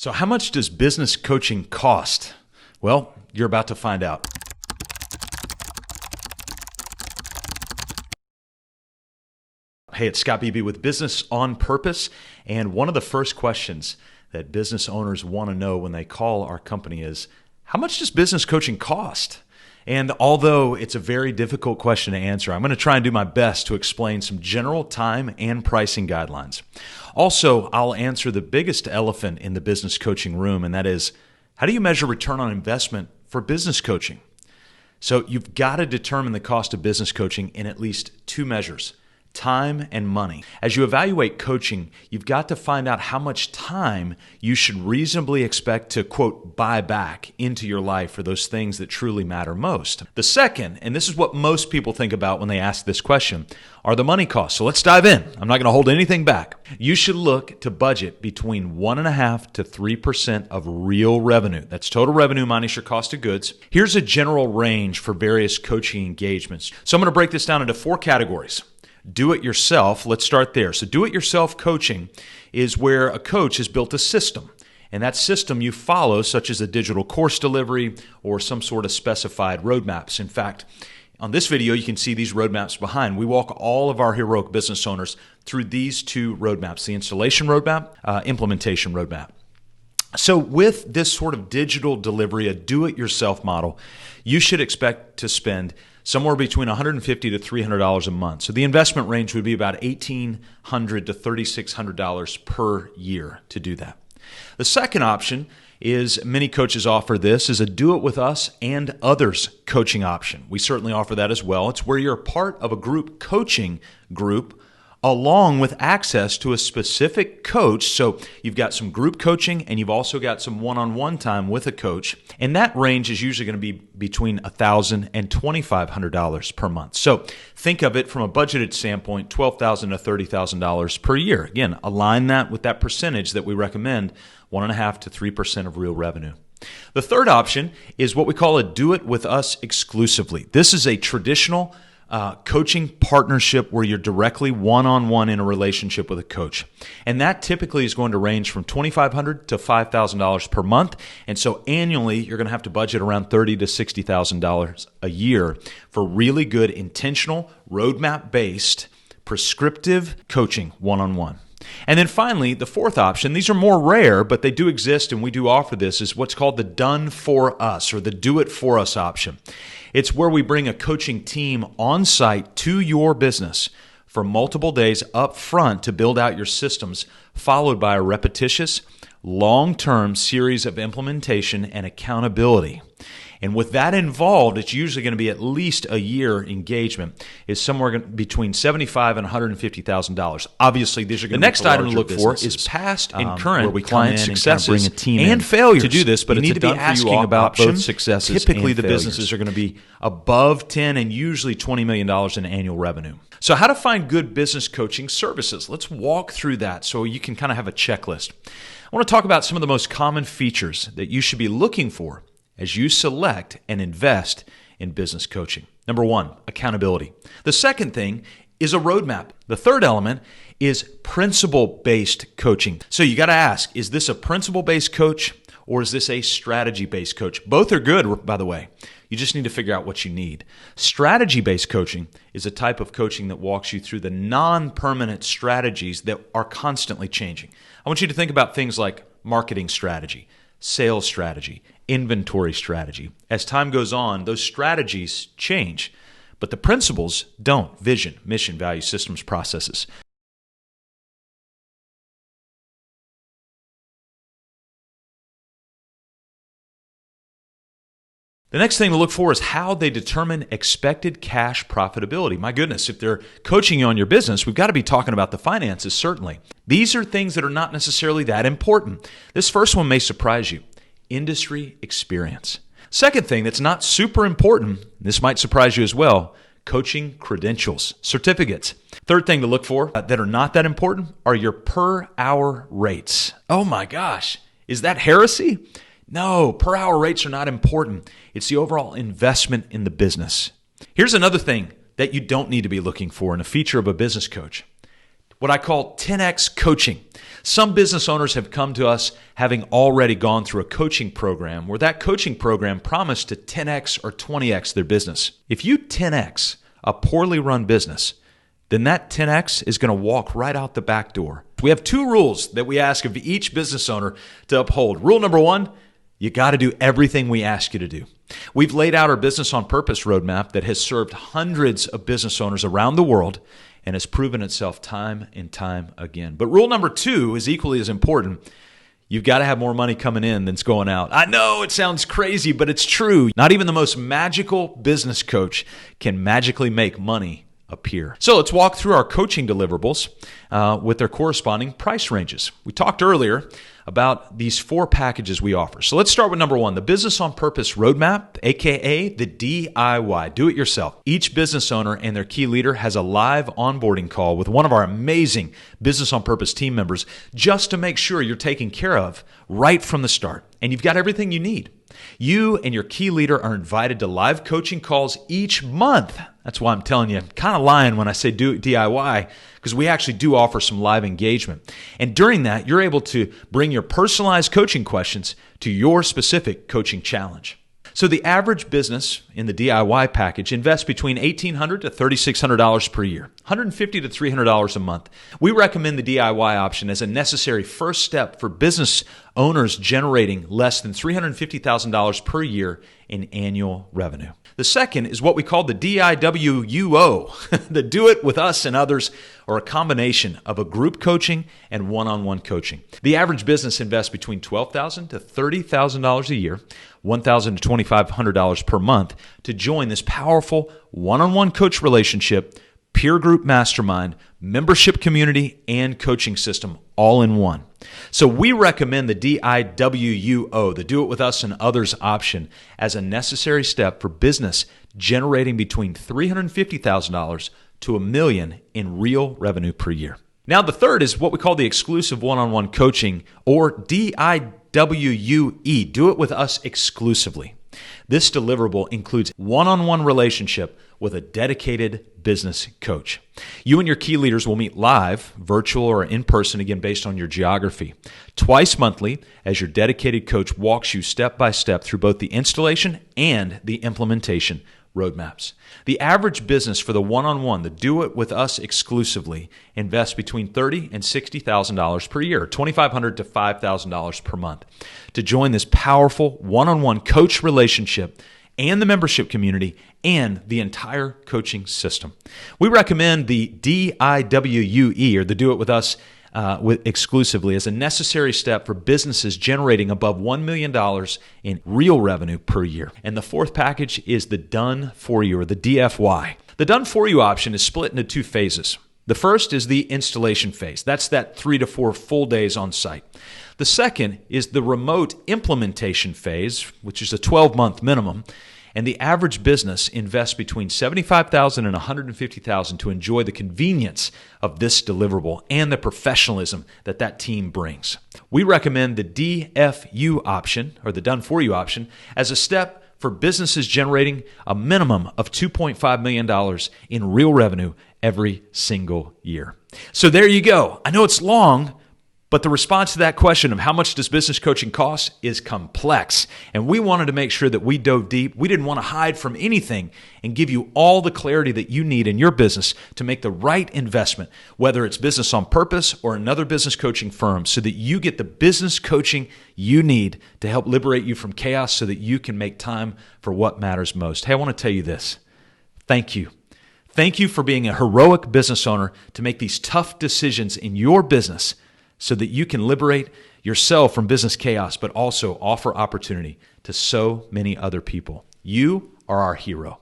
So how much does business coaching cost? Well, you're about to find out. Hey, it's Scott Beebe with Business on Purpose, and one of the first questions that business owners want to know when they call our company is, how much does business coaching cost? And although it's a very difficult question to answer, I'm going to try and do my best to explain some general time and pricing guidelines. Also, I'll answer the biggest elephant in the business coaching room, and that is, how do you measure return on investment for business coaching? So you've got to determine the cost of business coaching in at least two measures: time and money. As you evaluate coaching, you've got to find out how much time you should reasonably expect to, quote, buy back into your life for those things that truly matter most. The second, and this is what most people think about when they ask this question, are the money costs. So let's dive in. I'm not going to hold anything back. You should look to budget between 1.5% to 3% of real revenue. That's total revenue minus your cost of goods. Here's a general range for various coaching engagements. So I'm going to break this down into 4 categories. Do-it-yourself, let's start there. So do-it-yourself coaching is where a coach has built a system, and that system you follow, such as a digital course delivery or some sort of specified roadmaps. In fact, on this video, you can see these roadmaps behind. We walk all of our heroic business owners through these 2 roadmaps, the installation roadmap, implementation roadmap. So with this sort of digital delivery, a do-it-yourself model, you should expect to spend somewhere between $150 to $300 a month. So the investment range would be about $1,800 to $3,600 per year to do that. The second option is, many coaches offer this, is a do it with us and others coaching option. We certainly offer that as well. It's where you're part of a group coaching group along with access to a specific coach. So you've got some group coaching and you've also got some one-on-one time with a coach. And that range is usually going to be between $1,000 and $2,500 per month. So think of it from a budgeted standpoint, $12,000 to $30,000 per year. Again, align that with that percentage that we recommend, 1.5% to 3% of real revenue. The third option is what we call a do it with us exclusively. This is a traditional coaching partnership where you're directly one-on-one in a relationship with a coach. And that typically is going to range from $2,500 to $5,000 per month. And so annually, you're going to have to budget around $30,000 to $60,000 a year for really good, intentional, roadmap-based, prescriptive coaching one-on-one. And then finally, the fourth option, these are more rare, but they do exist and we do offer this, is what's called the done for us or the do it for us option. It's where we bring a coaching team on site to your business for multiple days up front to build out your systems, followed by a repetitious, long-term series of implementation and accountability. And with that involved, it's usually going to be at least a year engagement. Is somewhere between $75,000 and $150,000. Obviously, these are going to be the next item to look for is past and current client successes and, bring a team and failures to do this. But you need to be asking about both successes. Typically, the businesses are going to be above 10 and usually $20 million in annual revenue. So, how to find good business coaching services? Let's walk through that so you can kind of have a checklist. I want to talk about some of the most common features that you should be looking for as you select and invest in business coaching. Number 1, accountability. The second thing is a roadmap. The third element is principle-based coaching. So you got to ask, is this a principle-based coach or is this a strategy-based coach? Both are good, by the way. You just need to figure out what you need. Strategy-based coaching is a type of coaching that walks you through the non-permanent strategies that are constantly changing. I want you to think about things like marketing strategy, sales strategy, inventory strategy. As time goes on, those strategies change, but the principles don't. Vision, mission, value, systems, processes. The next thing to look for is how they determine expected cash profitability. My goodness, if they're coaching you on your business, we've got to be talking about the finances, certainly. These are things that are not necessarily that important. This first one may surprise you. Industry experience. Second thing that's not super important, this might surprise you as well, coaching credentials, certificates. Third thing to look for that are not that important are your per hour rates. Oh my gosh, is that heresy? No, per hour rates are not important. It's the overall investment in the business. Here's another thing that you don't need to be looking for in a feature of a business coach. What I call 10x coaching. Some business owners have come to us having already gone through a coaching program where that coaching program promised to 10x or 20x their business. If you 10x a poorly run business, then that 10x is going to walk right out the back door. We have two rules that we ask of each business owner to uphold. Rule number one, you got to do everything we ask you to do. We've laid out our Business on Purpose roadmap that has served hundreds of business owners around the world and has proven itself time and time again. But rule number two is equally as important. You've got to have more money coming in than's going out. I know it sounds crazy, but it's true. Not even the most magical business coach can magically make money appear. So let's walk through our coaching deliverables with their corresponding price ranges. We talked earlier about these 4 packages we offer. So let's start with number 1, the Business on Purpose Roadmap, aka the DIY, do it yourself. Each business owner and their key leader has a live onboarding call with one of our amazing Business on Purpose team members just to make sure you're taken care of right from the start and you've got everything you need. You and your key leader are invited to live coaching calls each month. That's why I'm telling you, I'm kind of lying when I say do DIY, because we actually do offer some live engagement. And during that, you're able to bring your personalized coaching questions to your specific coaching challenge. So the average business in the DIY package invests between $1,800 to $3,600 per year, $150 to $300 a month. We recommend the DIY option as a necessary first step for business owners generating less than $350,000 per year in annual revenue. The second is what we call the DIWUO, the Do It With Us and Others, or a combination of a group coaching and one-on-one coaching. The average business invests between $12,000 to $30,000 a year, $1,000 to $2,500 per month to join this powerful one-on-one coach relationship, peer group mastermind, membership community, and coaching system all in one. So we recommend the DIWUO, the Do It With Us and Others option, as a necessary step for business generating between $350,000 to $1 million in real revenue per year. Now the third is what we call the exclusive one-on-one coaching, or DIWUE, Do It With Us Exclusively. This deliverable includes one-on-one relationship with a dedicated business coach. You and your key leaders will meet live, virtual, or in person, again, based on your geography, twice monthly as your dedicated coach walks you step by step through both the installation and the implementation roadmaps. The average business for the one-on-one, the Do It With Us Exclusively, invests between $30,000 and $60,000 per year, $2,500 to $5,000 per month, to join this powerful one-on-one coach relationship and the membership community and the entire coaching system. We recommend the DIWUE, or the Do It With Us exclusively, as a necessary step for businesses generating above $1 million in real revenue per year. And the fourth package is the Done For You, or the DFY. The Done For You option is split into 2 phases. The first is the installation phase. That's that 3 to 4 full days on site. The second is the remote implementation phase, which is a 12-month minimum. And the average business invests between $75,000 and $150,000 to enjoy the convenience of this deliverable and the professionalism that that team brings. We recommend the DFU option, or the Done For You option, as a step for businesses generating a minimum of $2.5 million in real revenue every single year. So there you go. I know it's long, but the response to that question of how much does business coaching cost is complex. And we wanted to make sure that we dove deep. We didn't want to hide from anything and give you all the clarity that you need in your business to make the right investment, whether it's Business on Purpose or another business coaching firm, so that you get the business coaching you need to help liberate you from chaos so that you can make time for what matters most. Hey, I want to tell you this. Thank you. Thank you for being a heroic business owner to make these tough decisions in your business so that you can liberate yourself from business chaos, but also offer opportunity to so many other people. You are our hero.